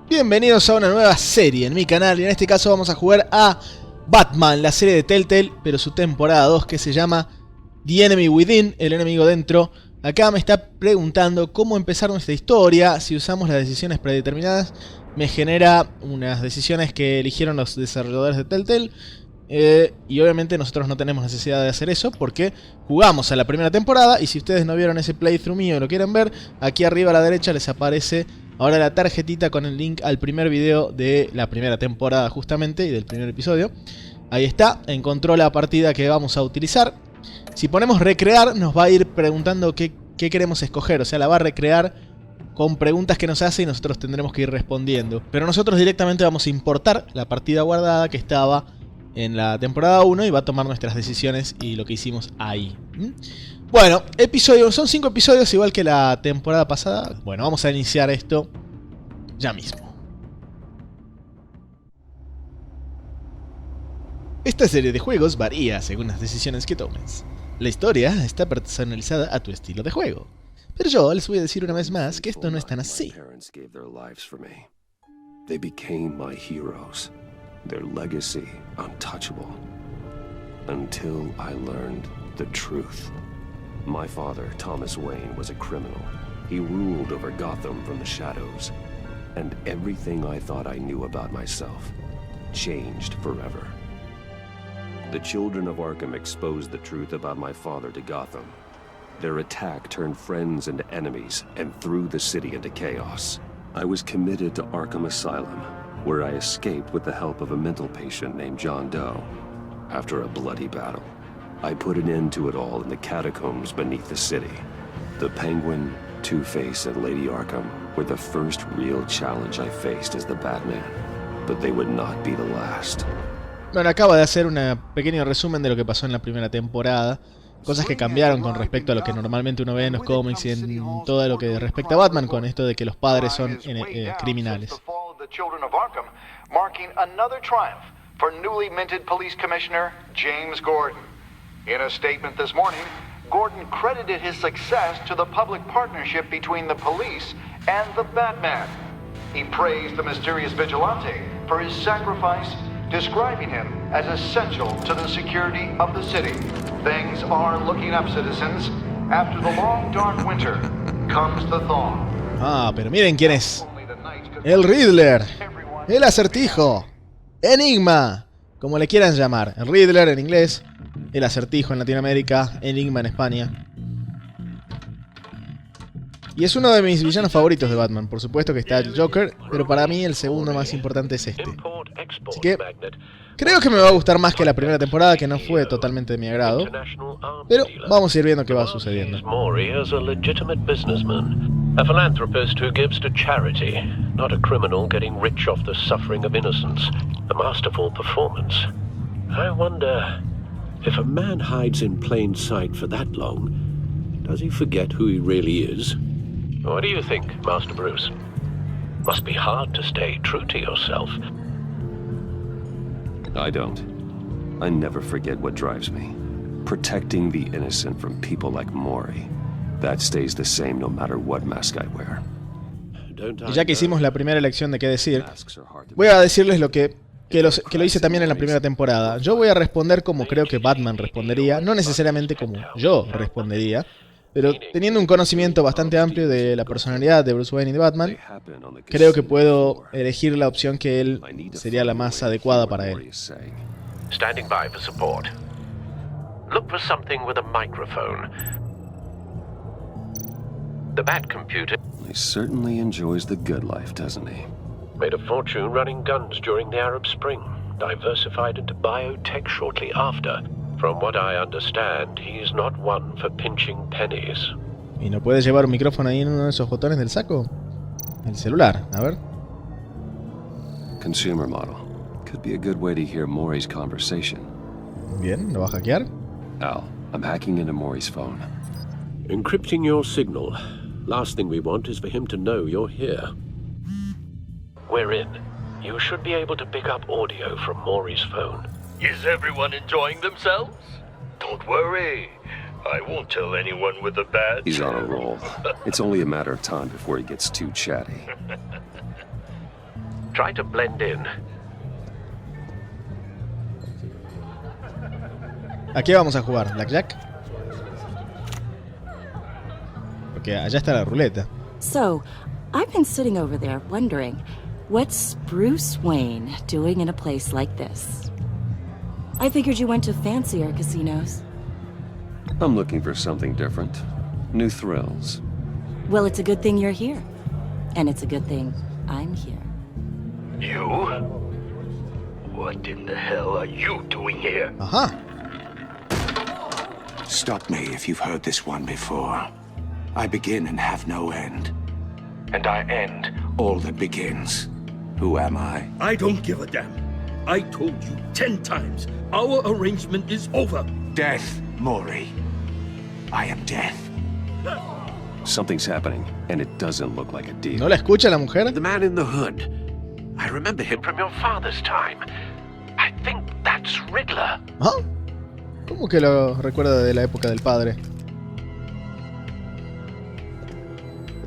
Bienvenidos a una nueva serie en mi canal y en este caso vamos a jugar a Batman, la serie de Telltale, pero su temporada 2 que se llama The Enemy Within, el enemigo dentro. Acá me está preguntando cómo empezar nuestra historia. Si usamos las decisiones predeterminadas me genera unas decisiones que eligieron los desarrolladores de Telltale. Y obviamente nosotros no tenemos necesidad de hacer eso porque jugamos a la primera temporada. Y si ustedes no vieron ese playthrough mío y lo quieren ver, aquí arriba a la derecha les aparece ahora la tarjetita con el link al primer video de la primera temporada justamente y del primer episodio. Ahí está, encontró la partida que vamos a utilizar. Si ponemos recrear nos va a ir preguntando qué queremos escoger, o sea, la va a recrear con preguntas que nos hace y nosotros tendremos que ir respondiendo. Pero nosotros directamente vamos a importar la partida guardada que estaba en la temporada 1 y va a tomar nuestras decisiones y lo que hicimos ahí. Bueno, episodio, son 5 episodios igual que la temporada pasada. Bueno, vamos a iniciar esto ya mismo. Esta serie de juegos varía según las decisiones que tomes. La historia está personalizada a tu estilo de juego. Pero yo les voy a decir una vez más que esto no es tan así. They became my heroes. Their legacy untouchable. Until I learned the truth. My father, Thomas Wayne, was a criminal. He ruled over Gotham from the shadows. And everything I thought I knew about myself changed forever. The children of Arkham exposed the truth about my father to Gotham. Their attack turned friends into enemies and threw the city into chaos. I was committed to Arkham Asylum, where I escaped with the help of a mental patient named John Doe. After a bloody battle, I put an end to it all in the catacombs beneath the city. The Penguin, Two-Face, and Lady Arkham were the first real challenge I faced as the Batman, but they would not be the last. Bueno, acaba de hacer un pequeño resumen de lo que pasó en la primera temporada. Cosas que cambiaron con respecto a lo que normalmente uno ve en los cómics y en todo lo que respecta a Batman, con esto de que los padres son criminales. For newly minted police commissioner James Gordon. In a statement this morning, Gordon credited his success to the public partnership between the police and the Batman. He praised the mysterious vigilante for his sacrifice, describing him as essential to the security of the city. Things are looking up, citizens. After the long dark winter comes the thaw. Ah, pero miren quién es. El Riddler. El Acertijo. Enigma, como le quieran llamar. El Riddler en inglés, el Acertijo en Latinoamérica, Enigma en España. Y es uno de mis villanos favoritos de Batman. Por supuesto que está el Joker, pero para mí el segundo más importante es este. Así que creo que me va a gustar más que la primera temporada, que no fue totalmente de mi agrado. Pero vamos a ir viendo qué va sucediendo. A philanthropist who gives to charity, not a criminal getting rich off the suffering of innocence. A masterful performance. I wonder, if a man hides in plain sight for that long, does he forget who he really is? What do you think, Master Bruce? Must be hard to stay true to yourself. I don't. I never forget what drives me. Protecting the innocent from people like Maury. That stays the same no matter what mask I wear. Y ya que hicimos la primera elección de qué decir, voy a decirles lo que lo hice también en la primera temporada. Yo voy a responder como creo que Batman respondería, no necesariamente como yo respondería, pero teniendo un conocimiento bastante amplio de la personalidad de Bruce Wayne y de Batman, creo que puedo elegir la opción que él sería la más adecuada para él. Standing by for support. Look for something with a microphone. The Bat computer. He certainly enjoys the good life, doesn't he? Made a fortune running guns during the Arab Spring. Diversified into biotech shortly after. From what I understand, he's not one for pinching pennies. ¿Y no puede llevar un micrófono ahí en uno de esos botones del saco? El celular, a ver. Consumer model. Could be a good way to hear Maury's conversation. Bien, ¿lo va a hackear? Al, I'm hacking into Maury's phone. Encrypting your signal. Last thing we want is for him to know you're here. We're in. You should be able to pick up audio from Maury's phone. Is everyone enjoying themselves? Don't worry. I won't tell anyone with a badge. He's on a roll. It's only a matter of time before he gets too chatty. Try to blend in. ¿A qué vamos a jugar? ¿Blackjack? Porque allá está la ruleta. So, I've been sitting over there wondering, what's Bruce Wayne doing in a place like this? I figured you went to fancier casinos. I'm looking for something different. New thrills. Well, it's a good thing you're here. And it's a good thing I'm here. You? What in the hell are you doing here? Ajá. Stop me if you've heard this one before. I begin and have no end. And I end all that begins. Who am I? I don't give a damn. I told you 10 times. Our arrangement is over. Death, Maury. I am death. Something's happening, and it doesn't look like a deal. ¿No la escucha la mujer? The man in the hood. I remember him from your father's time. I think that's Riddler. ¿Ah? ¿Cómo que lo recuerda de la época del padre?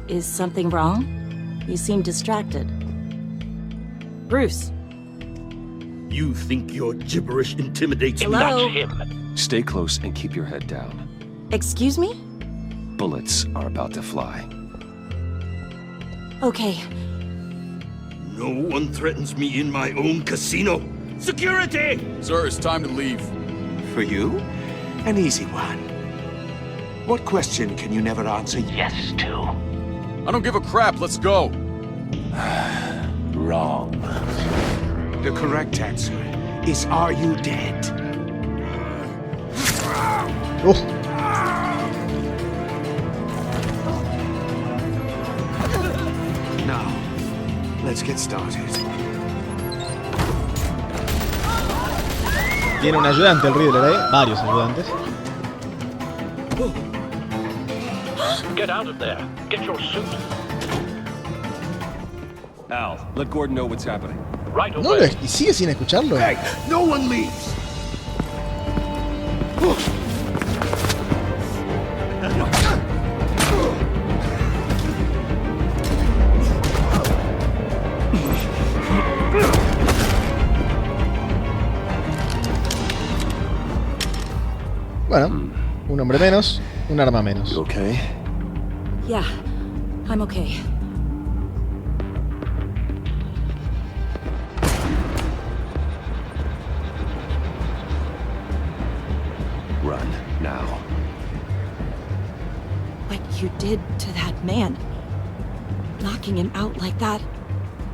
Is something wrong? You seem distracted. Bruce. You think your gibberish intimidates me? Hello? That's him. Stay close and keep your head down. Excuse me? Bullets are about to fly. Okay. No one threatens me in my own casino. Security! Sir, it's time to leave. For you? An easy one. What question can you never answer yes to? I don't give a crap, let's go. Wrong. The correct answer is, are you dead? Oh. Now, let's get started. Tiene un ayudante el Riddler, ¿eh? Varios ayudantes. Get out of there. Get your suit. Al, let Gordon know what's happening. Right ¿No away. ¿Y sigue sin escucharlo? Hey, no one leaves. Bueno, un hombre menos, un arma menos. You okay? Yeah, I'm okay. Run, now. What you did to that man, knocking him out like that,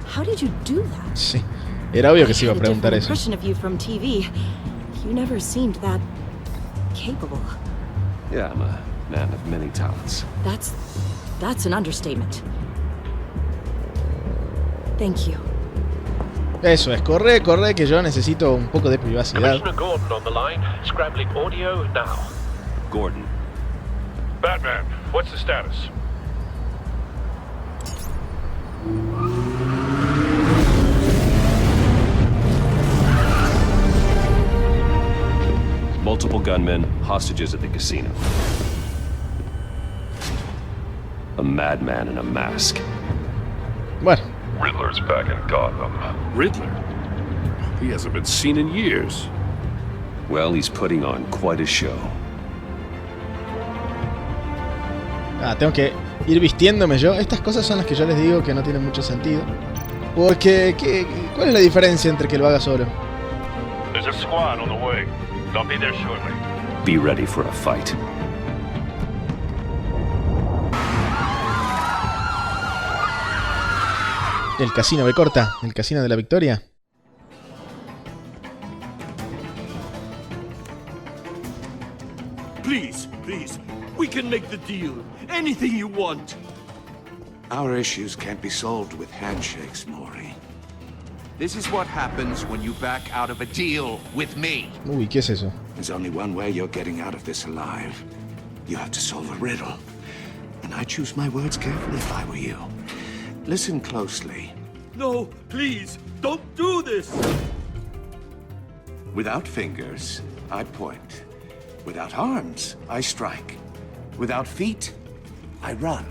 how did you do that? Sí, era obvio que se iba a preguntar eso. Impression of you from TV. You never seemed that capable. Yeah, I'm a man of many talents. That's an understatement. Thank you. Eso es, corre, que yo necesito un poco de privacidad. Commissioner Gordon on the line. Scrambling audio now. Gordon. Batman, what's the status? Multiple gunmen, hostages at the casino. A madman in a mask. Bueno, Riddler's back in Gotham. Riddler? He hasn't been seen in years. Well, he's putting on quite a show. tengo que ir vistiéndome yo. Estas cosas son las que yo les digo que no tienen mucho sentido. Porque, ¿cuál es la diferencia entre que lo haga solo? There's a squad on the way. They'll be there shortly. Be ready for a fight. El casino B corta, el casino de la victoria. Please, we can make the deal. Anything you want. Our issues can't be solved with handshakes, Maury. This is what happens when you back out of a deal with me. Uy, ¿qué es eso? There's only one way you're getting out of this alive. You have to solve a riddle. And I choose my words carefully if I were you. Listen closely. No, please, don't do this. Without fingers, I point. Without arms, I strike. Without feet, I run.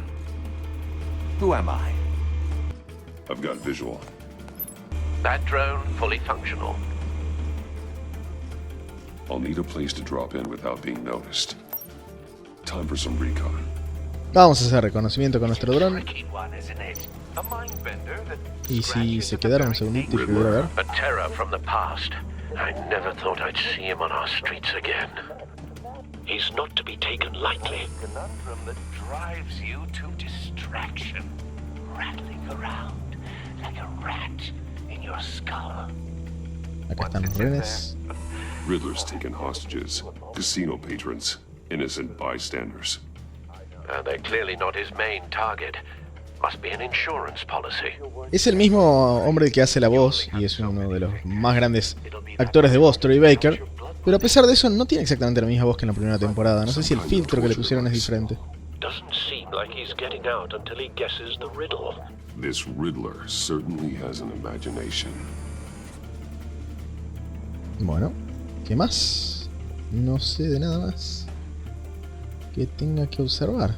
Who am I? I've got visual. That drone fully functional. I'll need a place to drop in without being noticed. Time for some recon. Vamos a hacer reconocimiento con nuestro dron. Y si se quedaron un segundito y pudiera ver. A terror from the past. I never thought I'd see him on our streets again. He's not to be taken lightly. Conundrum that drives you to distraction, rattling around like a rat in your skull. Acá están los renes. Riddler's taken hostages, casino patrons, innocent bystanders. They're clearly not his main target. Must be an insurance policy. Es el mismo hombre que hace la voz y es uno de los más grandes actores de voz, Troy Baker. Pero a pesar de eso no tiene exactamente la misma voz que en la primera temporada. No sé si el filtro que le pusieron es diferente. Doesn't seem like he's getting out until he guesses the riddle. This Riddler certainly has an imagination. Bueno, ¿qué más? No sé de nada más que tenga que observar.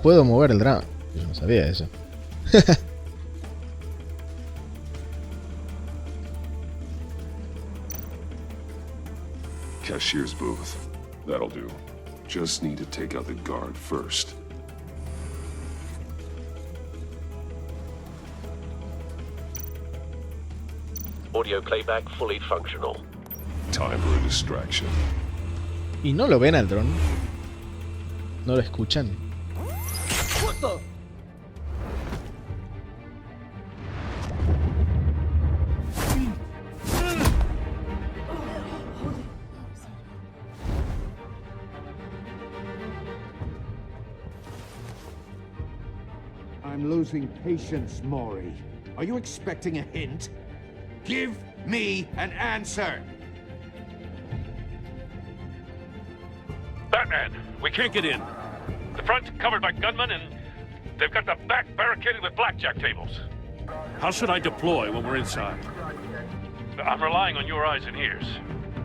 Puedo mover el drama. Yo no sabía eso. Cashier's booth. That'll do. Just need to take out the guard first. Audio playback fully functional. Time for a distraction. ¿Y no lo ven al dron? ¿No lo escuchan? I'm losing patience, Maury. Are you expecting a hint? Give me an answer! Batman, we can't get in. The front's covered by gunmen and they've got the back barricaded with blackjack tables. How should I deploy when we're inside? I'm relying on your eyes and ears.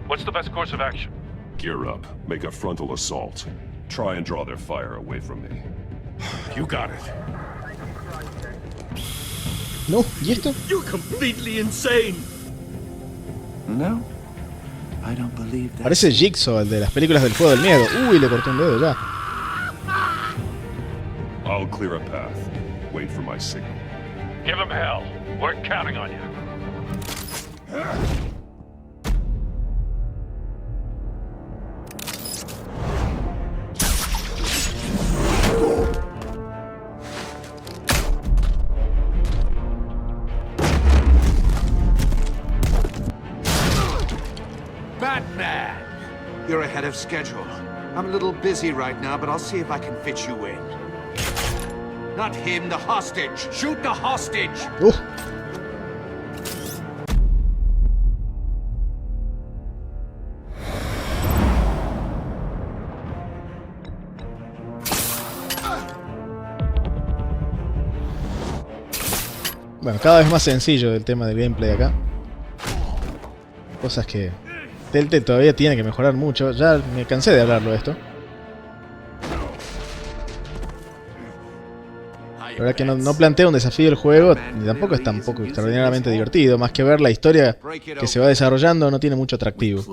What's the best course of action? Gear up. Make a frontal assault. Try and draw their fire away from me. You got it. No, ¿y esto? You're completely insane. No, I don't believe that. Parece Jigsaw, el de las películas del juego del miedo. Uy, le corté un dedo ya. I'll clear a path. Wait for my signal. Give him hell. We're counting on you. Batman! You're ahead of schedule. I'm a little busy right now, but I'll see if I can fit you in. Not him, the hostage! Shoot the hostage! Bueno, cada vez más sencillo el tema del gameplay acá. Cosas que Telltale todavía tiene que mejorar mucho. Ya me cansé de hablarlo de esto. La verdad que no plantea un desafío el juego, ni tampoco es tampoco extraordinariamente divertido. Más que ver la historia que se va desarrollando, no tiene mucho atractivo.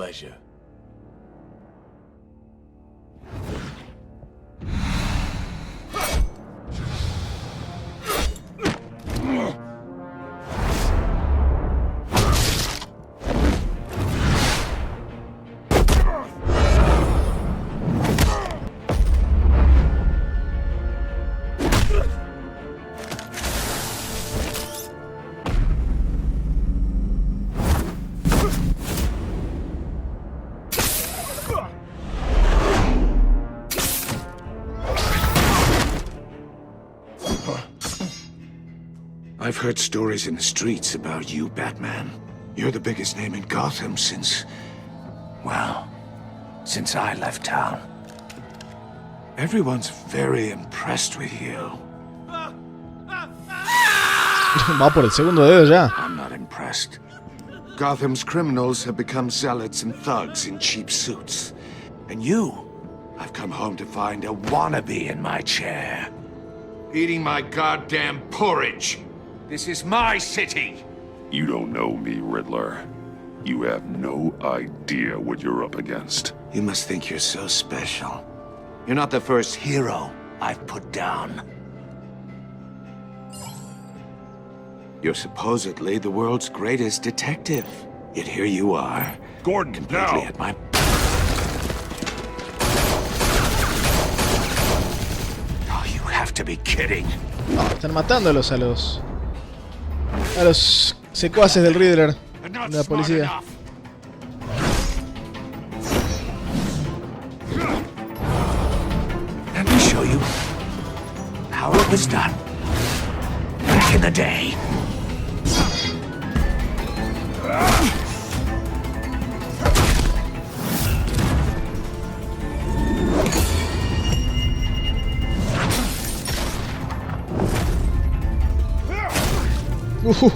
I've heard stories in the streets about you, Batman. You're the biggest name in Gotham since I left town. Everyone's very impressed with you. Va por el segundo dedo ya. I'm not impressed. Gotham's criminals have become zealots and thugs in cheap suits. And you I've come home to find a wannabe in my chair, eating my goddamn porridge. This is my city. You don't know me, Riddler. You have no idea what you're up against. You must think you're so special. You're not the first hero I've put down. You're supposedly the world's greatest detective. Yet here you are. Gordon, completely now! At my... Oh, you have to be kidding. No, están matándolos a los secuaces del Riddler, de la policía. Let me show you how it was done back in the day.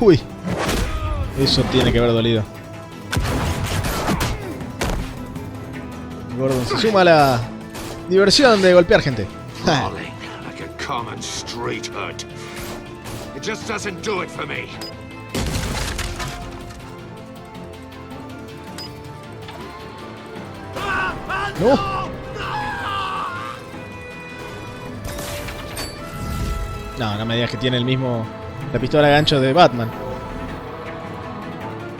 Uy, eso tiene que haber dolido. Gordon se suma a la diversión de golpear gente. Crawling like a common street hood. It just doesn't do it for me. No. No, no me digas que tiene el mismo... La pistola de gancho de Batman.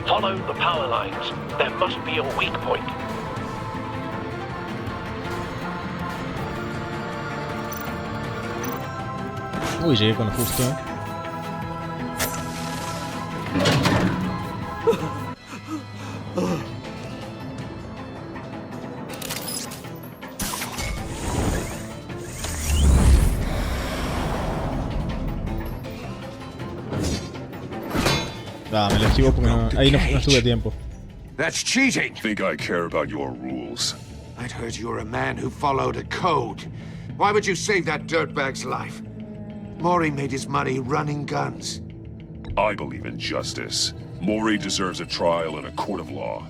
Follow the power lines. There must be a weak point. Uy, llegué con lo justo. Ah, me lo esquivo porque no, ahí no estuve tiempo. That's cheating. Think I care about your rules? I'd heard you were a man who followed a code. Why would you save that dirtbag's life? Maury made his money running guns. I believe in justice. Maury deserves a trial in a court of law.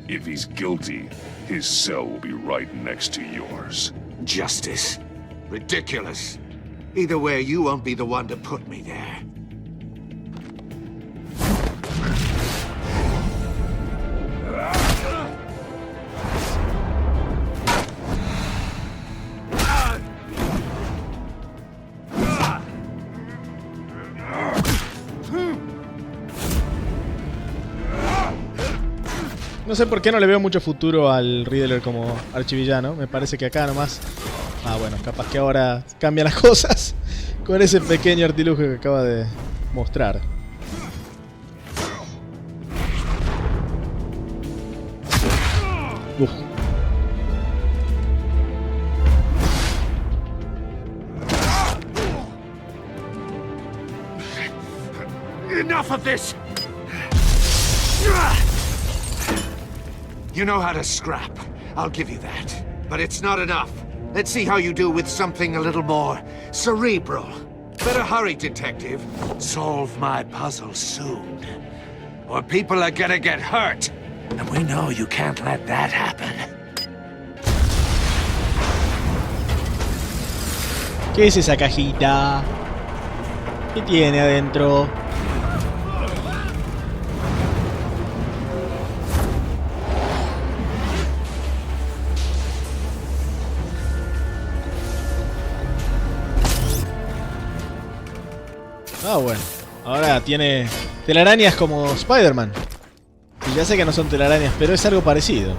If he's guilty, his cell will be right next to yours. Justice? Ridiculous. Either way, you won't be the one to put me there. No sé por qué no le veo mucho futuro al Riddler como archivillano. Me parece que acá nomás... Ah, bueno, capaz que ahora cambian las cosas con ese pequeño artilugio que acaba de mostrar. Uf. Enough of this! You know how to scrap. I'll give you that. But it's not enough. Let's see how you do with something a little more cerebral. Better hurry, detective. Solve my puzzle soon. Or people are gonna get hurt. And we know you can't let that happen. ¿Qué es esa cajita? ¿Qué tiene adentro? Ah, bueno. Ahora tiene telarañas como Spider-Man. Y ya sé que no son telarañas, pero es algo parecido.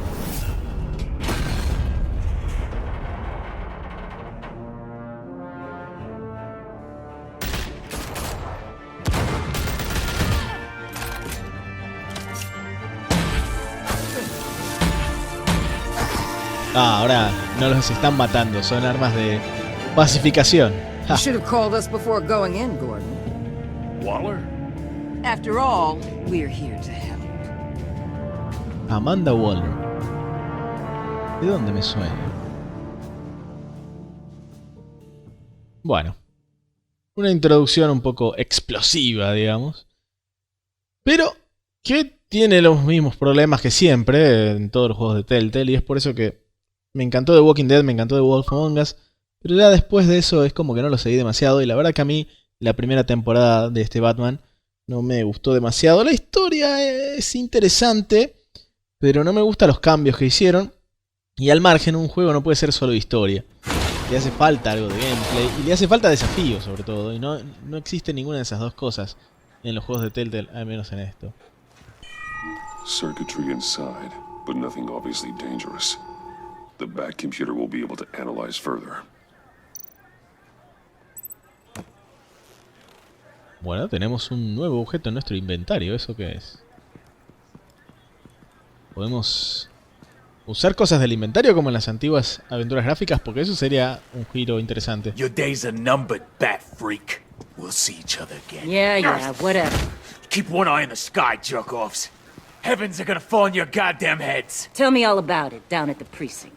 Ah, ahora no los están matando, son armas de pacificación. You should have called us before going in, Gordon. Waller? After all, we're here to help. Amanda Waller. ¿De dónde me suena? Bueno. Una introducción un poco explosiva, digamos. Pero que tiene los mismos problemas que siempre en todos los juegos de Telltale. Y es por eso que Me encantó The Walking Dead, me encantó The Wolf Among Us, pero ya después de eso es como que no lo seguí demasiado, y la verdad que a mí la primera temporada de este Batman no me gustó demasiado. La historia es interesante, pero no me gustan los cambios que hicieron, y al margen un juego no puede ser solo historia. Le hace falta algo de gameplay, y le hace falta desafío sobre todo, y no existe ninguna de esas dos cosas en los juegos de Telltale, al menos en esto. Circuitry inside, but nothing obviously dangerous. The back computer will be able to analyze further. Bueno, tenemos un nuevo objeto en nuestro inventario. ¿Eso qué es? Podemos usar cosas del inventario como en las antiguas aventuras gráficas, porque eso sería un giro interesante. Your days are numbered, bat freak. We'll see each other again. Yeah, whatever. Keep one eye in the sky, jerk-offs. Heavens are gonna fall on your goddamn heads. Tell me all about it down at the precinct.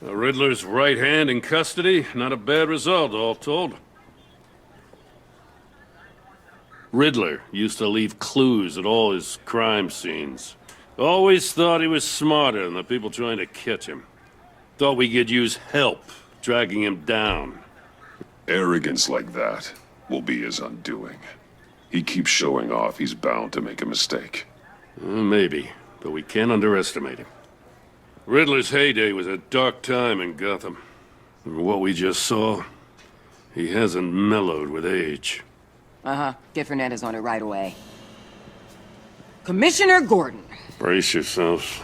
The Riddler's right hand in custody. Not a bad result, all told. Riddler used to leave clues at all his crime scenes. Always thought he was smarter than the people trying to catch him. Thought we could use help dragging him down. Arrogance like that will be his undoing. He keeps showing off, he's bound to make a mistake. Maybe, but we can't underestimate him. Riddler's heyday was a dark time in Gotham. From what we just saw, he hasn't mellowed with age. Get Fernandez on it right away. Commissioner Gordon. Brace yourselves.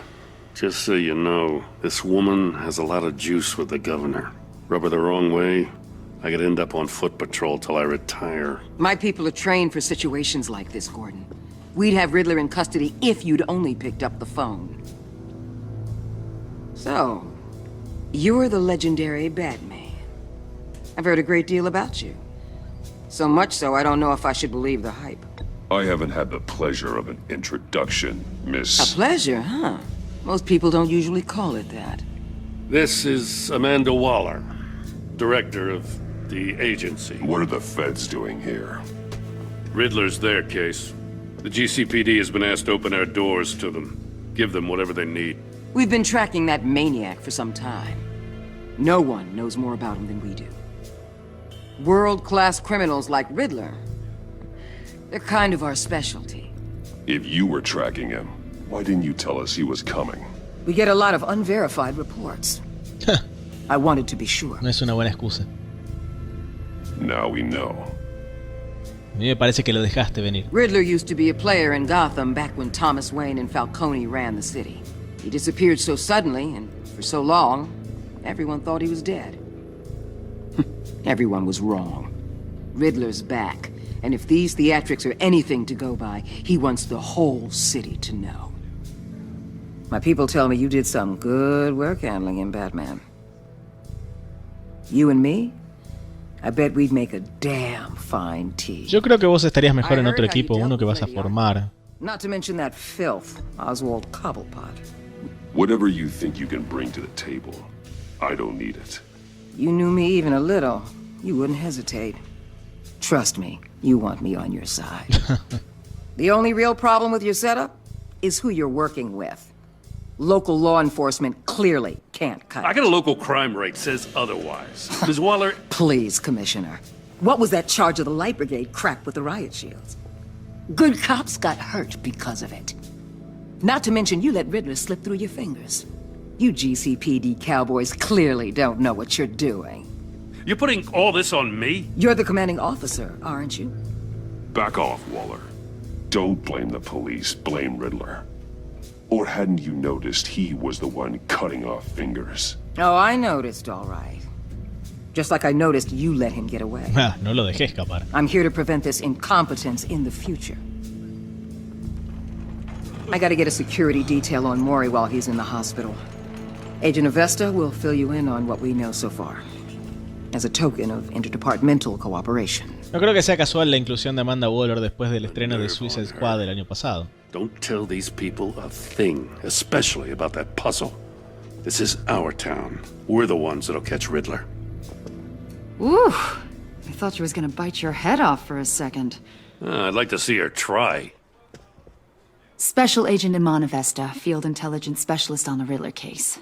Just so you know, this woman has a lot of juice with the governor. Rub her the wrong way, I could end up on foot patrol till I retire. My people are trained for situations like this, Gordon. We'd have Riddler in custody if you'd only picked up the phone. So, you're the legendary Batman. I've heard a great deal about you. So much so, I don't know if I should believe the hype. I haven't had the pleasure of an introduction, Miss... A pleasure, huh? Most people don't usually call it that. This is Amanda Waller, director of the agency. What are the feds doing here? Riddler's their case. The GCPD has been asked to open our doors to them. Give them whatever they need. We've been tracking that maniac for some time. No one knows more about him than we do. World-class criminals like Riddler. They're kind of our specialty. If you were tracking him, why didn't you tell us he was coming? We get a lot of unverified reports. I wanted to be sure. No es una buena excusa. Now we know. A mí me parece que lo dejaste venir. Riddler used to be a player in Gotham back when Thomas Wayne and Falcone ran the city. He disappeared so suddenly and for so long, everyone thought he was dead. Everyone was wrong. Riddler's back, and if these theatrics are anything to go by, he wants the whole city to know. My people tell me you did some good work handling him, Batman. You and me? I bet we'd make a damn fine team. Yo creo que vos estarías mejor en otro equipo, uno que vas a formar. Not to mention that filth, Oswald Cobblepot. Whatever you think you can bring to the table, I don't need it. You knew me even a little, you wouldn't hesitate. Trust me, you want me on your side. The only real problem with your setup is who you're working with. Local law enforcement clearly can't cut I got a local crime rate says otherwise. Ms. Waller... Please, Commissioner. What was that charge of the Light Brigade crap with the riot shields? Good cops got hurt because of it. Not to mention you let Riddler slip through your fingers. You GCPD cowboys clearly don't know what you're doing. You're putting all this on me? You're the commanding officer, aren't you? Back off, Waller. Don't blame the police, blame Riddler. Or hadn't you noticed he was the one cutting off fingers? Oh, I noticed, all right. Just like I noticed you let him get away. No lo dejé escapar. I'm here to prevent this incompetence in the future. I gotta get a security detail on Maury while he's in the hospital. Agent Avesta will fill you in on what we know so far, as a token of interdepartmental cooperation. No creo que sea casual la inclusión de Amanda Waller después del estreno de Suicide Squad del año pasado. Don't tell these people a thing, especially about that puzzle. This is our town. We're the ones that'll catch Riddler. Ooh, I thought you was gonna bite your head off for a second. I'd like to see her try. Special Agent Iman Avesta, Field Intelligence Specialist on the Riddler case.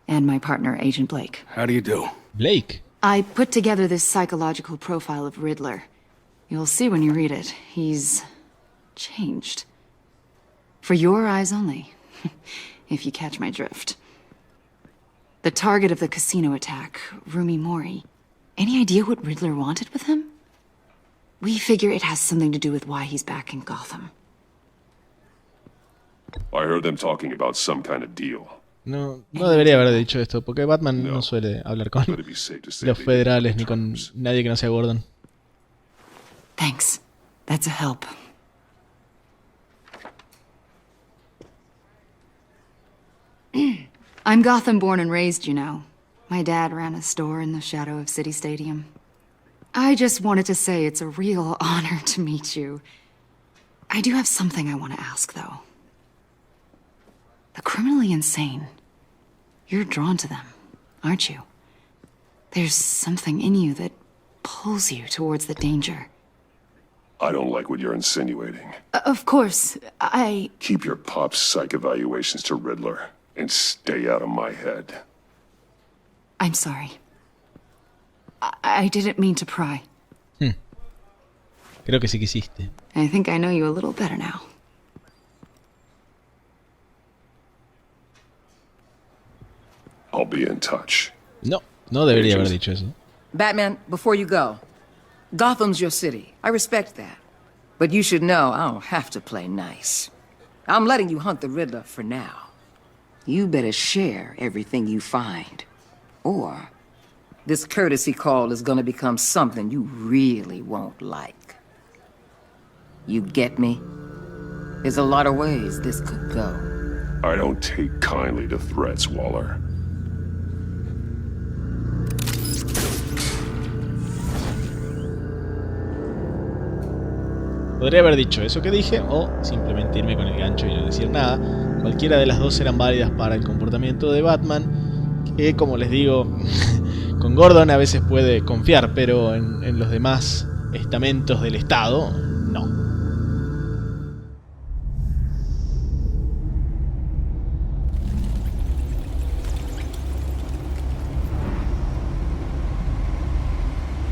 and my partner, Agent Blake. How do you do? Blake. I put together this psychological profile of Riddler. You'll see when you read it. He's changed. For your eyes only, if you catch my drift. The target of the casino attack, Rumi Mori. Any idea what Riddler wanted with him? We figure it has something to do with why he's back in Gotham. I heard them talking about some kind of deal. No debería haber dicho esto, porque Batman no suele hablar con los federales ni con nadie que no sea Gordon. Thanks. That's a help. I'm Gotham born and raised, you know. My dad ran a store in the shadow of City Stadium. I just wanted to say it's a real honor to meet you. I do have something I want to ask, though. The criminally insane. You're drawn to them, aren't you? There's something in you that pulls you towards the danger. I don't like what you're insinuating. Of course, I... Keep your pop psych evaluations to Riddler and stay out of my head. I'm sorry. I didn't mean to pry. Creo que sí quisiste. I think I know you a little better now. I'll be in touch. No debería haber dicho eso. Batman, before you go, Gotham's your city. I respect that. But you should know I don't have to play nice. I'm letting you hunt the Riddler for now. You better share everything you find. Or this courtesy call is gonna become something you really won't like. You get me? There's a lot of ways this could go. I don't take kindly to threats, Waller. Podría haber dicho eso que dije o simplemente irme con el gancho y no decir nada. Cualquiera de las dos eran válidas para el comportamiento de Batman, que como les digo, con Gordon a veces puede confiar, pero en los demás estamentos del Estado, no.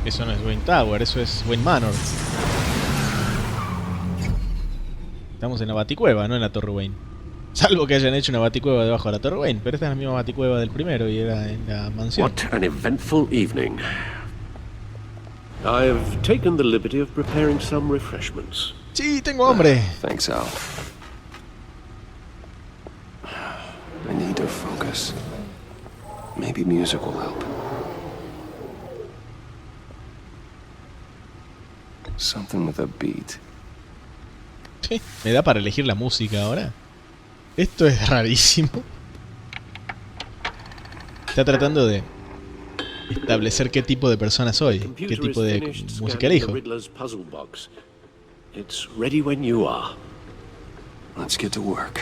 Eso no es Wayne Tower, eso es Wayne Manor. Estamos en la Baticueva, no en la Torre Wayne. Salvo que hayan hecho una Baticueva debajo de la Torre Wayne, pero esta es la misma Baticueva del primero y era en la mansión. What an eventful evening. I've taken the liberty of preparing some refreshments. Sí, tengo hambre. Thanks, Al. I need to focus. Maybe music will help. Something with a beat. ¿Me da para elegir la música ahora? Esto es rarísimo. Está tratando de establecer qué tipo de persona soy, qué tipo de música elijo. It's ready when you are. Let's get to work.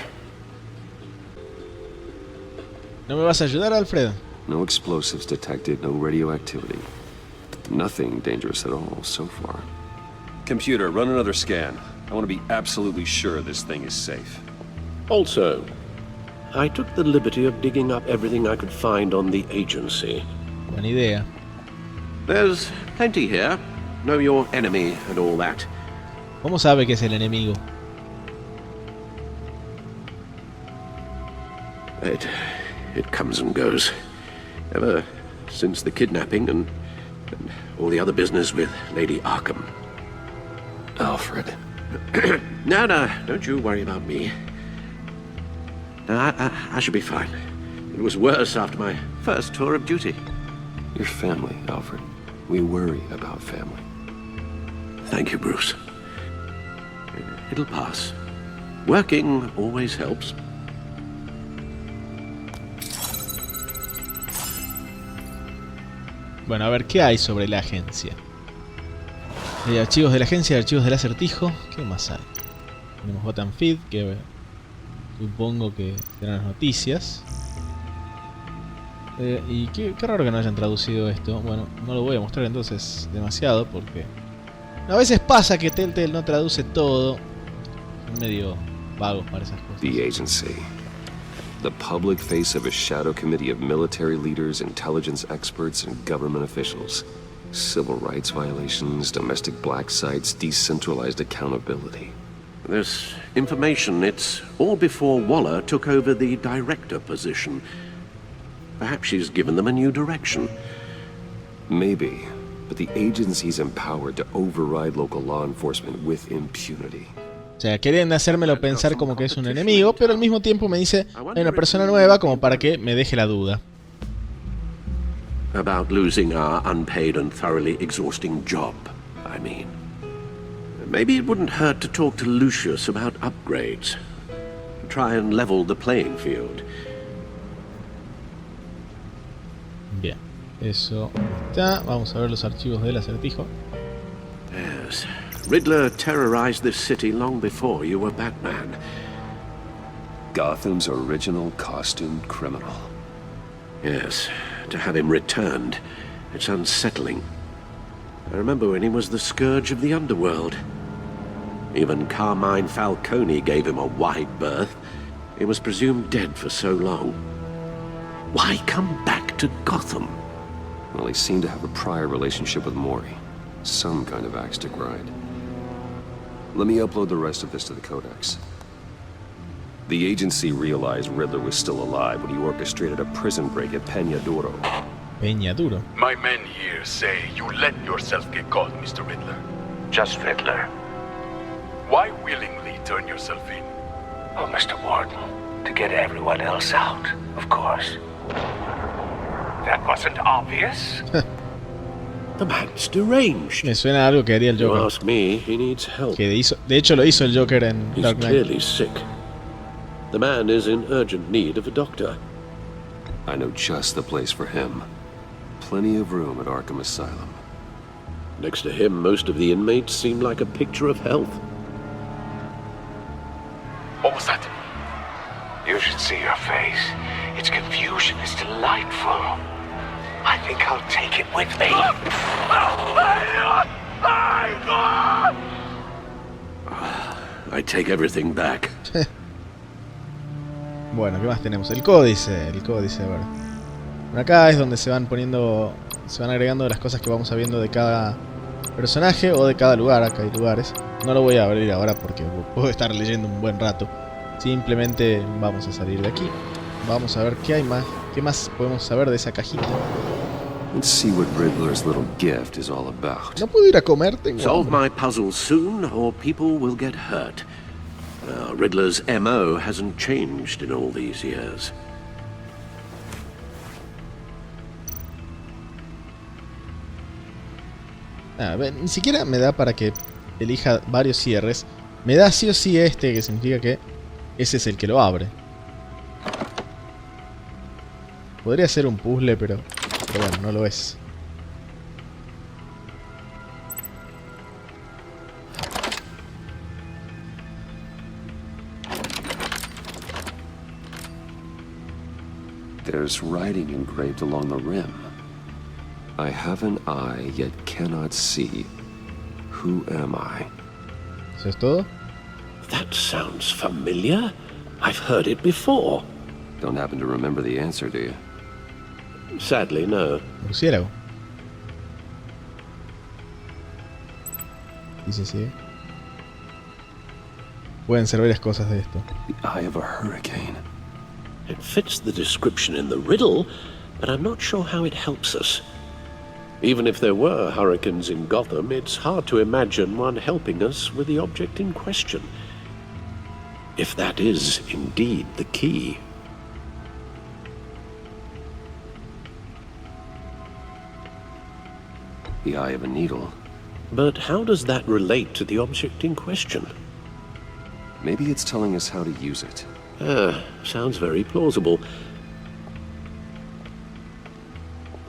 ¿No me vas a ayudar, Alfred? No explosives detected, no radioactivity. Nothing dangerous at all so far. Computer, run another scan. I want to be absolutely sure this thing is safe. Also, I took the liberty of digging up everything I could find on the agency. Buena idea. There's plenty here. Know your enemy and all that. ¿Cómo sabe que es el enemigo? It comes and goes. Ever since the kidnapping and all the other business with Lady Arkham. Alfred. No, don't you worry about me. No, I should be fine. It was worse after my first tour of duty. Your family, Alfred. We worry about family. Thank you, Bruce. It'll pass. Working always helps. Bueno, a ver, ¿qué hay sobre la agencia? Archivos de la agencia, archivos del acertijo. ¿Qué más hay? Tenemos Gotham Feed, que supongo que serán las noticias. Y qué raro que no hayan traducido esto. Bueno, no lo voy a mostrar entonces demasiado porque a veces pasa que Telltale no traduce todo. Son medio vagos para esas cosas. The agency. The public face of a shadow committee of military leaders, intelligence experts, and government officials. Civil rights violations, domestic black sites, decentralized accountability. This information, it's all before Waller took over the director position. Perhaps she's given them a new direction. Maybe, but the agency's empowered to override local law enforcement with impunity. O sea, quieren hacérmelo pensar como que es un enemigo, pero al mismo tiempo me dice hay una persona nueva como para que me deje la duda. About losing our unpaid and thoroughly exhausting job, I mean. Maybe it wouldn't hurt to talk to Lucius about upgrades. Try and level the playing field. Bien, eso está. Vamos a ver los archivos del acertijo. Yes. Riddler terrorized this city long before you were Batman. Gotham's original costumed criminal. Yes. To have him returned, it's unsettling. I remember when he was the scourge of the underworld. Even Carmine Falcone gave him a wide berth. He was presumed dead for so long. Why come back to Gotham? Well, he seemed to have a prior relationship with Mori. Some kind of axe to grind. Let me upload the rest of this to the Codex. The agency realized Riddler was still alive when he orchestrated a prison break at Peña Duro. Peña Duro. My men here say you let yourself get caught, Mr. Riddler. Just Riddler. Why willingly turn yourself in? Oh, Mr. Warden, to get everyone else out, of course. That wasn't obvious. The man's deranged. Me suena a algo que haría el Joker. You ask me, he needs help. Que de hecho lo hizo el Joker en He's Dark Knight. Clearly sick. The man is in urgent need of a doctor. I know just the place for him. Plenty of room at Arkham Asylum. Next to him, most of the inmates seem like a picture of health. What was that? You should see your face. Its confusion is delightful. I think I'll take it with me. I take everything back. Bueno, ¿qué más tenemos? El códice, a ver. Bueno, acá es donde se van poniendo, se van agregando las cosas que vamos sabiendo de cada personaje o de cada lugar. Acá hay lugares. No lo voy a abrir ahora porque puedo estar leyendo un buen rato. Simplemente vamos a salir de aquí. Vamos a ver qué hay más, qué más podemos saber de esa cajita. Let's see what Riddler's little gift is all about. No puedo ir a comer, tengo Solve hambre. my puzzle soon, or people will get hurt. Riddler's MO hasn't changed in all these years. Ni siquiera me da para que elija varios cierres. Me da sí o sí este, que significa que ese es el que lo abre. Podría ser un puzzle, pero bueno, no lo es. There's writing engraved along the rim. I have an eye, yet cannot see. Who am I? ¿Eso es todo? That sounds familiar. I've heard it before. Don't happen to remember the answer, do you? Sadly, no. Murciélago. Dice sí. Pueden ser varias cosas de esto. The eye of a hurricane. It fits the description in the riddle, but I'm not sure how it helps us. Even if there were hurricanes in Gotham, it's hard to imagine one helping us with the object in question. If that is indeed the key. The eye of a needle. But how does that relate to the object in question? Maybe it's telling us how to use it. Sounds very plausible.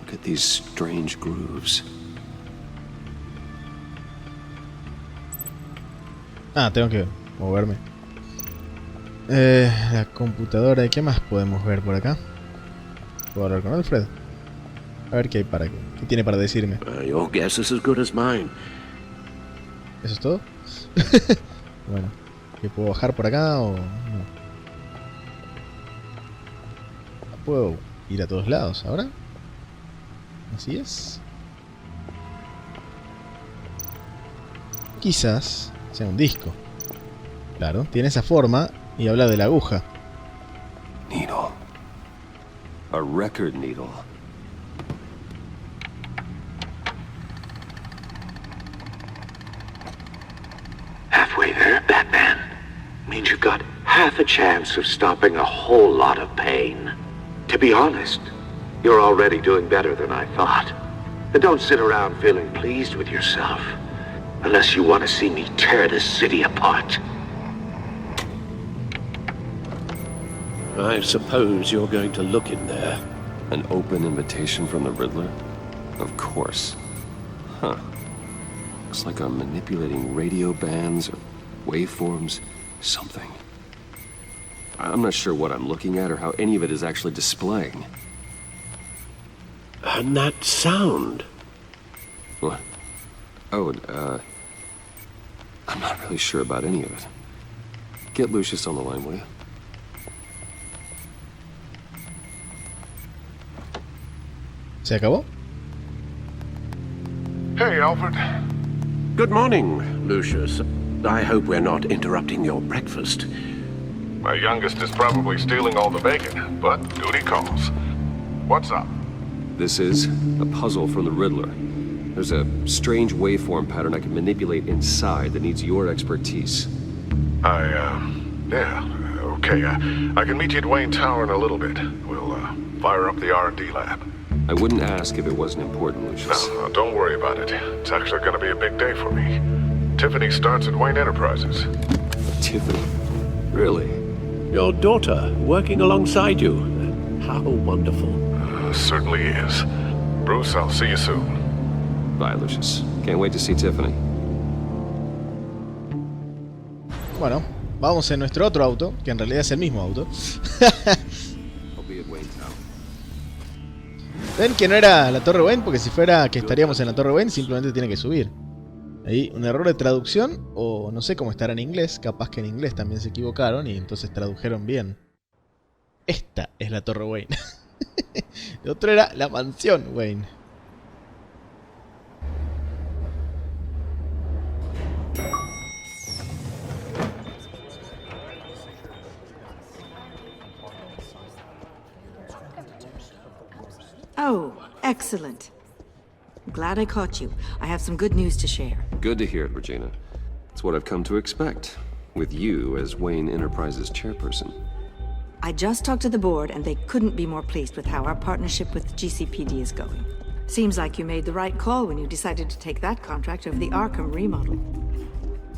Look at these strange grooves. Tengo que moverme. La computadora. ¿Y qué más podemos ver por acá? ¿Puedo hablar con Alfred? A ver qué hay para qué tiene para decirme. Your guess is as good as mine. ¿Eso es todo? Bueno, ¿que puedo bajar por acá o no? puedo ir a todos lados ahora. Así es. Quizás sea un disco. Claro, tiene esa forma y habla de la aguja. Needle. A record needle. Halfway there, Batman. Means you've got half a chance of stopping a whole lot of pain. To be honest, you're already doing better than I thought. But don't sit around feeling pleased with yourself. Unless you want to see me tear this city apart. I suppose you're going to look in there. An open invitation from the Riddler? Of course. Huh. Looks like I'm manipulating radio bands or waveforms, something. I'm not sure what I'm looking at or how any of it is actually displaying. And that sound. What? Oh, I'm not really sure about any of it. Get Lucius on the line, will you? ¿Se acabó? Hey, Alfred. Good morning, Lucius. I hope we're not interrupting your breakfast. My youngest is probably stealing all the bacon, but duty calls. What's up? This is a puzzle from the Riddler. There's a strange waveform pattern I can manipulate inside that needs your expertise. Yeah, okay. I can meet you at Wayne Tower in a little bit. We'll, fire up the R&D lab. I wouldn't ask if it wasn't important, Lucius. No, don't worry about it. It's actually gonna be a big day for me. Tiffany starts at Wayne Enterprises. Tiffany? Really? Your daughter working alongside you. How wonderful. Certainly is. Bruce, I'll see you soon. Bye, Lucius. Can't wait to see Tiffany. Bueno, vamos en nuestro otro auto, que en realidad es el mismo auto. ¿Ven que no era la Torre Wayne? Porque si fuera que estaríamos en la Torre Wayne, simplemente tiene que subir. Ahí, un error de traducción, o no sé cómo estará en inglés. Capaz que en inglés también se equivocaron y entonces tradujeron bien. Esta es la Torre Wayne. El otro era la mansión Wayne. Oh, excellent. I'm glad I caught you. I have some good news to share. Good to hear it, Regina. It's what I've come to expect, with you as Wayne Enterprises chairperson. I just talked to the board, and they couldn't be more pleased with how our partnership with GCPD is going. Seems like you made the right call when you decided to take that contract over the Arkham remodel.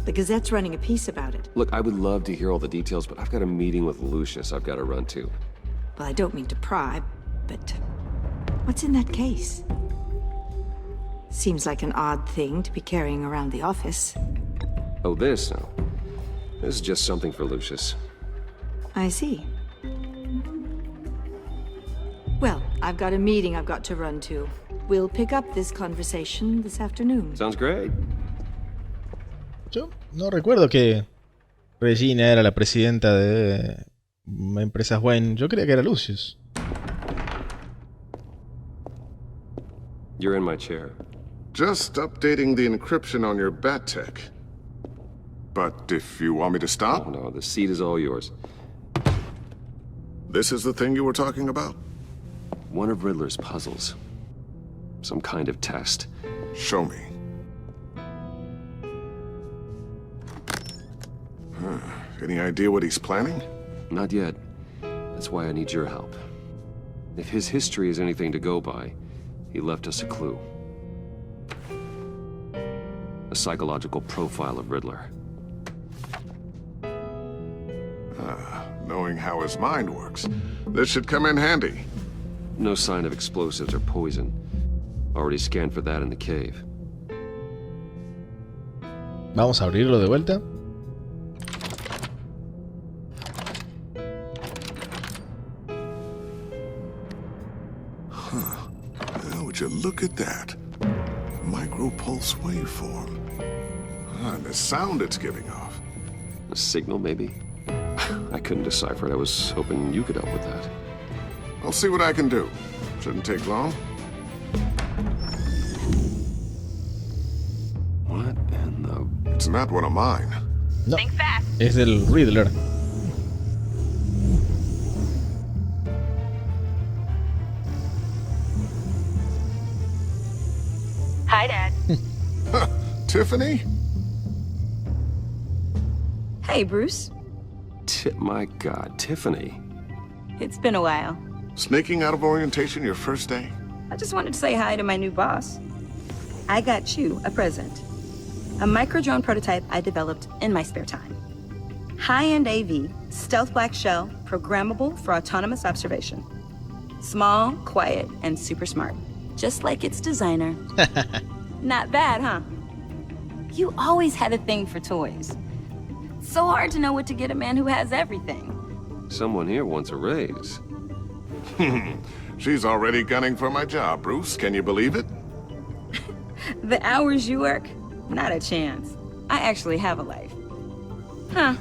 The Gazette's running a piece about it. Look, I would love to hear all the details, but I've got a meeting with Lucius I've got to run to. Well, I don't mean to pry, but what's in that case? Seems like an odd thing to be carrying around the office. Oh, this? No. This is just something for Lucius. I see. Well, I've got a meeting I've got to run to. We'll pick up this conversation this afternoon. Sounds great. Yo no recuerdo que Regina era la presidenta de Empresas Wayne. Yo creía que era Lucius. You're in my chair. Just updating the encryption on your bat tech. But if you want me to stop? Oh, no, the seat is all yours. This is the thing you were talking about? One of Riddler's puzzles. Some kind of test. Show me. Any idea what he's planning? Not yet. That's why I need your help. If his history is anything to go by, he left us a clue. A psychological profile of Riddler. Knowing how his mind works, this should come in handy. No sign of explosives or poison. Already scanned for that in the cave. Vamos a abrirlo de vuelta. Well, would you look at that? Micropulse waveform. And the sound it's giving off. A signal, maybe? I couldn't decipher it. I was hoping you could help with that. I'll see what I can do. Shouldn't take long. What in the... It's not one of mine. No, es del Riddler. Hi, Dad. Tiffany? Hey, Bruce. My God, Tiffany. It's been a while. Sneaking out of orientation your first day? I just wanted to say hi to my new boss. I got you a present. A micro-drone prototype I developed in my spare time. High-end AV, stealth black shell, programmable for autonomous observation. Small, quiet, and super smart. Just like its designer. Not bad, huh? You always had a thing for toys. So hard to know what to get a man who has everything. Someone here wants a raise. She's already gunning for my job, Bruce. Can you believe it? The hours you work? Not a chance. I actually have a life. Huh.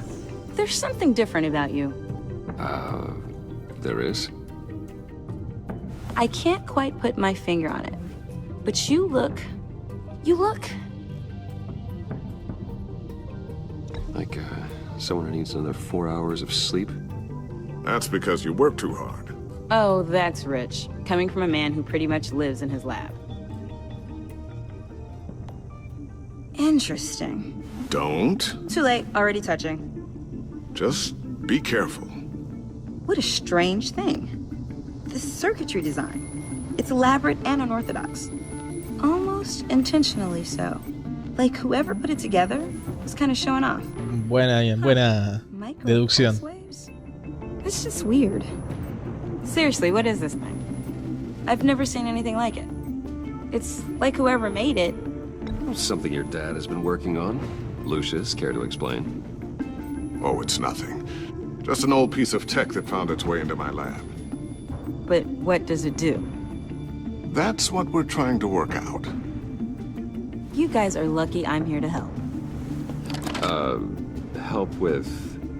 There's something different about you. There is? I can't quite put my finger on it. But you look... Like, someone who needs another 4 hours of sleep? That's because you work too hard. Oh, that's rich. Coming from a man who pretty much lives in his lab. Interesting. Don't. Too late. Already touching. Just be careful. What a strange thing. The circuitry design. It's elaborate and unorthodox. Almost intentionally so. Like whoever put it together was kind of showing off. Buena deducción. It's just weird. Seriously, what is this thing? I've never seen anything like it. It's like whoever made it. Something your dad has been working on. Lucius, care to explain? Oh, it's nothing. Just an old piece of tech that found its way into my lab. But what does it do? That's what we're trying to work out. You guys are lucky I'm here to help. Help with...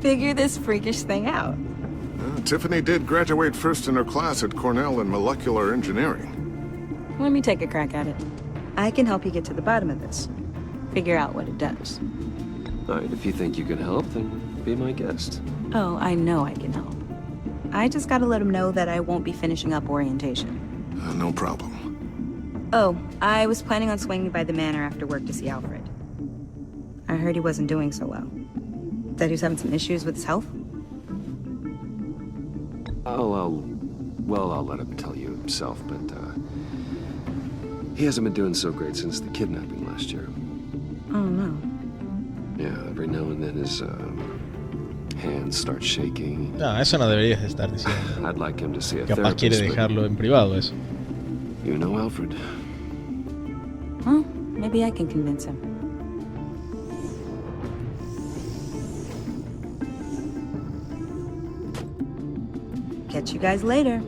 Figure this freakish thing out. Tiffany did graduate first in her class at Cornell in molecular engineering. Let me take a crack at it. I can help you get to the bottom of this. Figure out what it does. All right, if you think you can help, then be my guest. Oh, I know I can help. I just gotta let him know that I won't be finishing up orientation. No problem. Oh, I was planning on swinging by the manor after work to see Alfred. I heard he wasn't doing so well. That he was having some issues with his health? I'll let him tell you himself, but, he hasn't been doing so great since the kidnapping last year. Oh, no. Yeah, every now and then his, hands start shaking. No, eso no deberías estar diciendo. I'd like him to see a Capaz quiere dejarlo en privado eso. You know Alfred? Well, maybe I can convince him. Catch you guys later.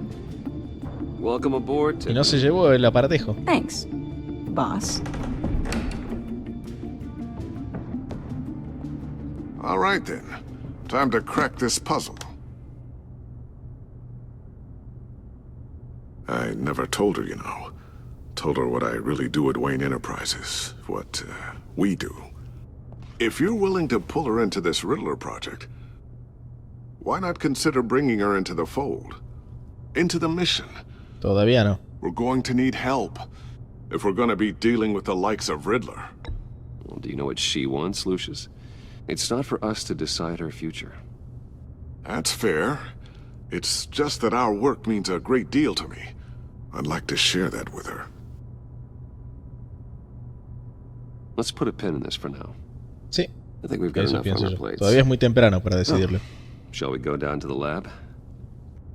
Welcome aboard. Y no se llevó el aparatejo. Thanks, boss. All right then. Time to crack this puzzle. I never told her, you know. Told her what I really do at Wayne Enterprises. What, we do. If you're willing to pull her into this Riddler project, why not consider bringing her into the fold? Into the mission? Todavía no. We're going to need help. If we're going to be dealing with the likes of Riddler. Well, do you know what she wants, Lucius? It's not for us to decide her future. That's fair. It's just that our work means a great deal to me. I'd like to share that with her. Let's put a pin in this for now. Sí. I think we've got enough on our plates. Todavía es muy temprano para decidirlo. Shall we go down to the lab?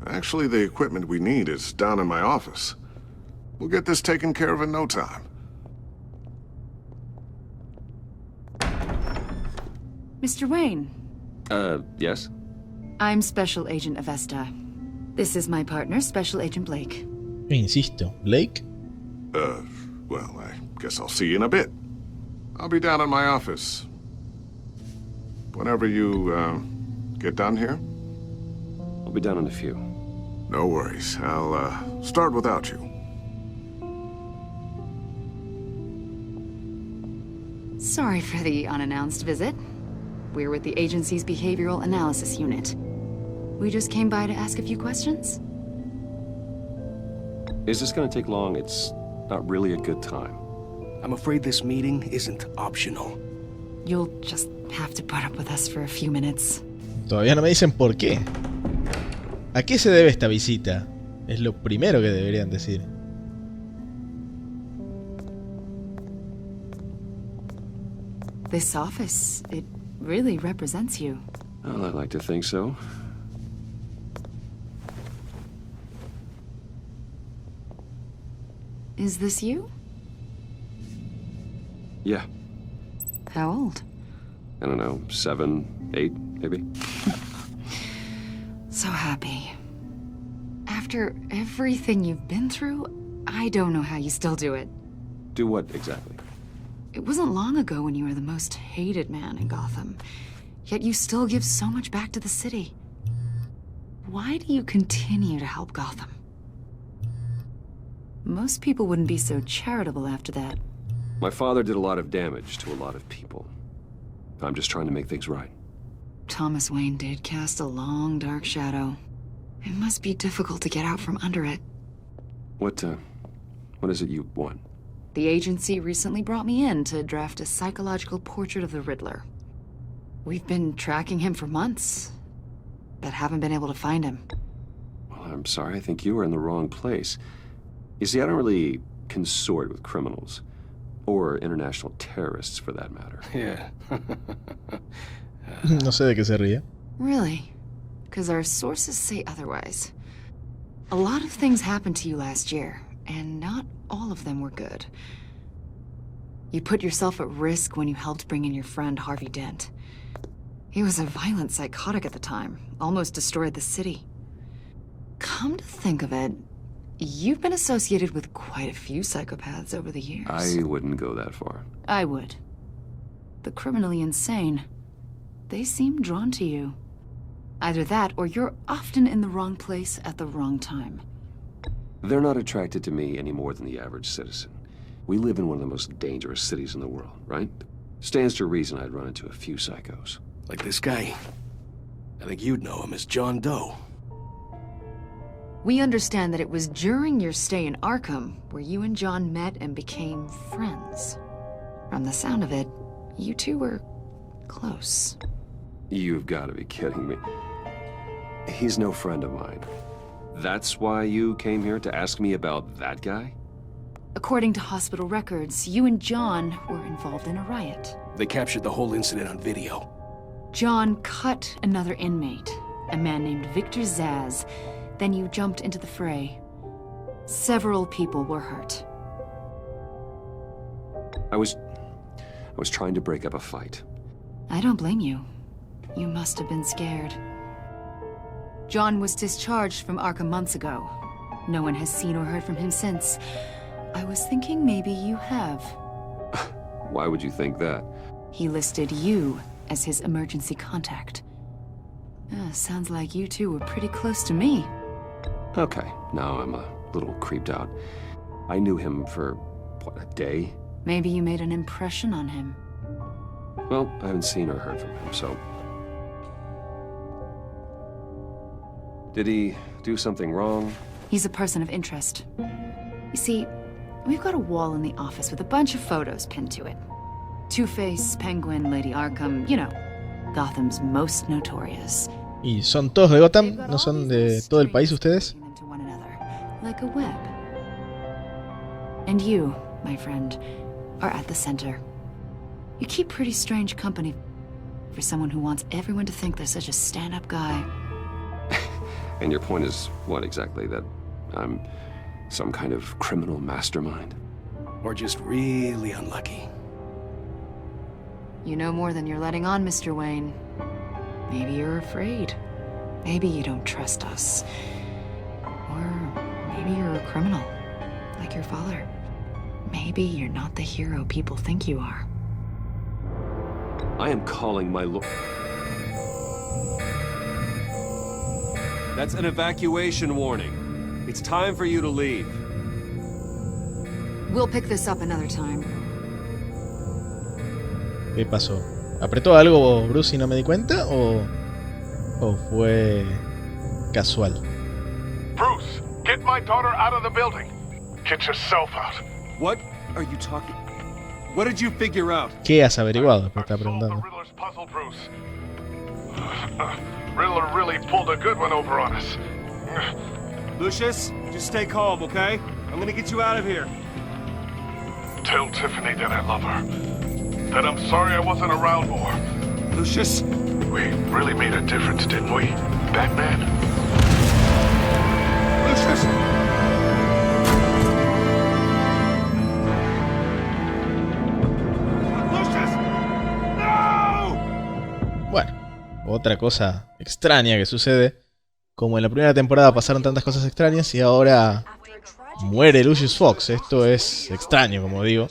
Actually, the equipment we need is down in my office. We'll get this taken care of in no time. Mr. Wayne. Yes? I'm Special Agent Avesta. This is my partner, Special Agent Blake. Yo insisto, ¿Blake? Well, I guess I'll see you in a bit. I'll be down in my office. Whenever you, get done here? I'll be down in a few. No worries. I'll start without you. Sorry for the unannounced visit. We're with the agency's behavioral analysis unit. We just came by to ask a few questions. Is this gonna take long? It's not really a good time. I'm afraid this meeting isn't optional. You'll just have to put up with us for a few minutes. Todavía no me dicen por qué. ¿A qué se debe esta visita? Es lo primero que deberían decir. This office, it really represents you. Well, I'd like to think so. Is this you? Yeah. How old? I don't know, 7, 8, maybe? So happy. After everything you've been through, I don't know how you still do it. Do what exactly? It wasn't long ago when you were the most hated man in Gotham, yet you still give so much back to the city. Why do you continue to help Gotham? Most people wouldn't be so charitable after that. My father did a lot of damage to a lot of people. I'm just trying to make things right. Thomas Wayne did cast a long, dark shadow. It must be difficult to get out from under it. What is it you want? The agency recently brought me in to draft a psychological portrait of the Riddler. We've been tracking him for months, but haven't been able to find him. Well, I'm sorry, I think you were in the wrong place. You see, I don't really consort with criminals. Or international terrorists, for that matter. Yeah. No sé de qué se ríe. Really? Because our sources say otherwise. A lot of things happened to you last year, and not all of them were good. You put yourself at risk when you helped bring in your friend Harvey Dent. He was a violent psychotic at the time, almost destroyed the city. Come to think of it, you've been associated with quite a few psychopaths over the years. I wouldn't go that far. I would. The criminally insane. They seem drawn to you. Either that, or you're often in the wrong place at the wrong time. They're not attracted to me any more than the average citizen. We live in one of the most dangerous cities in the world, right? Stands to reason I'd run into a few psychos. Like this guy. I think you'd know him as John Doe. We understand that it was during your stay in Arkham where you and John met and became friends. From the sound of it, you two were close. You've got to be kidding me. He's no friend of mine. That's why you came here to ask me about that guy? According to hospital records, you and John were involved in a riot. They captured the whole incident on video. John cut another inmate, a man named Victor Zaz. Then you jumped into the fray. Several people were hurt. I was trying to break up a fight. I don't blame you. You must have been scared. John was discharged from Arkham months ago. No one has seen or heard from him since. I was thinking maybe you have. Why would you think that? He listed you as his emergency contact. Sounds like you two were pretty close to me. Okay, now I'm a little creeped out. I knew him for, what, a day? Maybe you made an impression on him. Well, I haven't seen or heard from him, so... Did he do something wrong? He's a person of interest. You see, we've got a wall in the office with a bunch of photos pinned to it. Two-Face, Penguin, Lady Arkham, you know, Gotham's most notorious. ¿Y son todos de Gotham? ¿No son de todo el país ustedes? Like a web. And you, my friend, are at the center. You keep pretty strange company for someone who wants everyone to think they're such a stand-up guy. And your point is what exactly? That I'm some kind of criminal mastermind? Or just really unlucky? You know more than you're letting on, Mr. Wayne. Maybe you're afraid. Maybe you don't trust us. Or maybe you're a criminal, like your father. Maybe you're not the hero people think you are. I am calling my That's an evacuation warning. It's time for you to leave. We'll pick this up another time. ¿Qué pasó? ¿Apretó algo Bruce y no me di cuenta? ¿O fue casual? Bruce, get my daughter out of the building. Get yourself out. What are you talking? What did you figure out? ¿Qué has averiguado? Me está preguntando. Riddler's puzzle, Bruce. Riddler really pulled a good one over on us. Lucius, just stay calm, okay? I'm gonna get you out of here. Tell Tiffany that I love her. That I'm sorry I wasn't around more. Lucius? We really made a difference, didn't we, Batman? Lucius! Lucius! No! Bueno, otra cosa extraña que sucede. Como en la primera temporada pasaron tantas cosas extrañas y ahora muere Lucius Fox. Esto es extraño, como digo.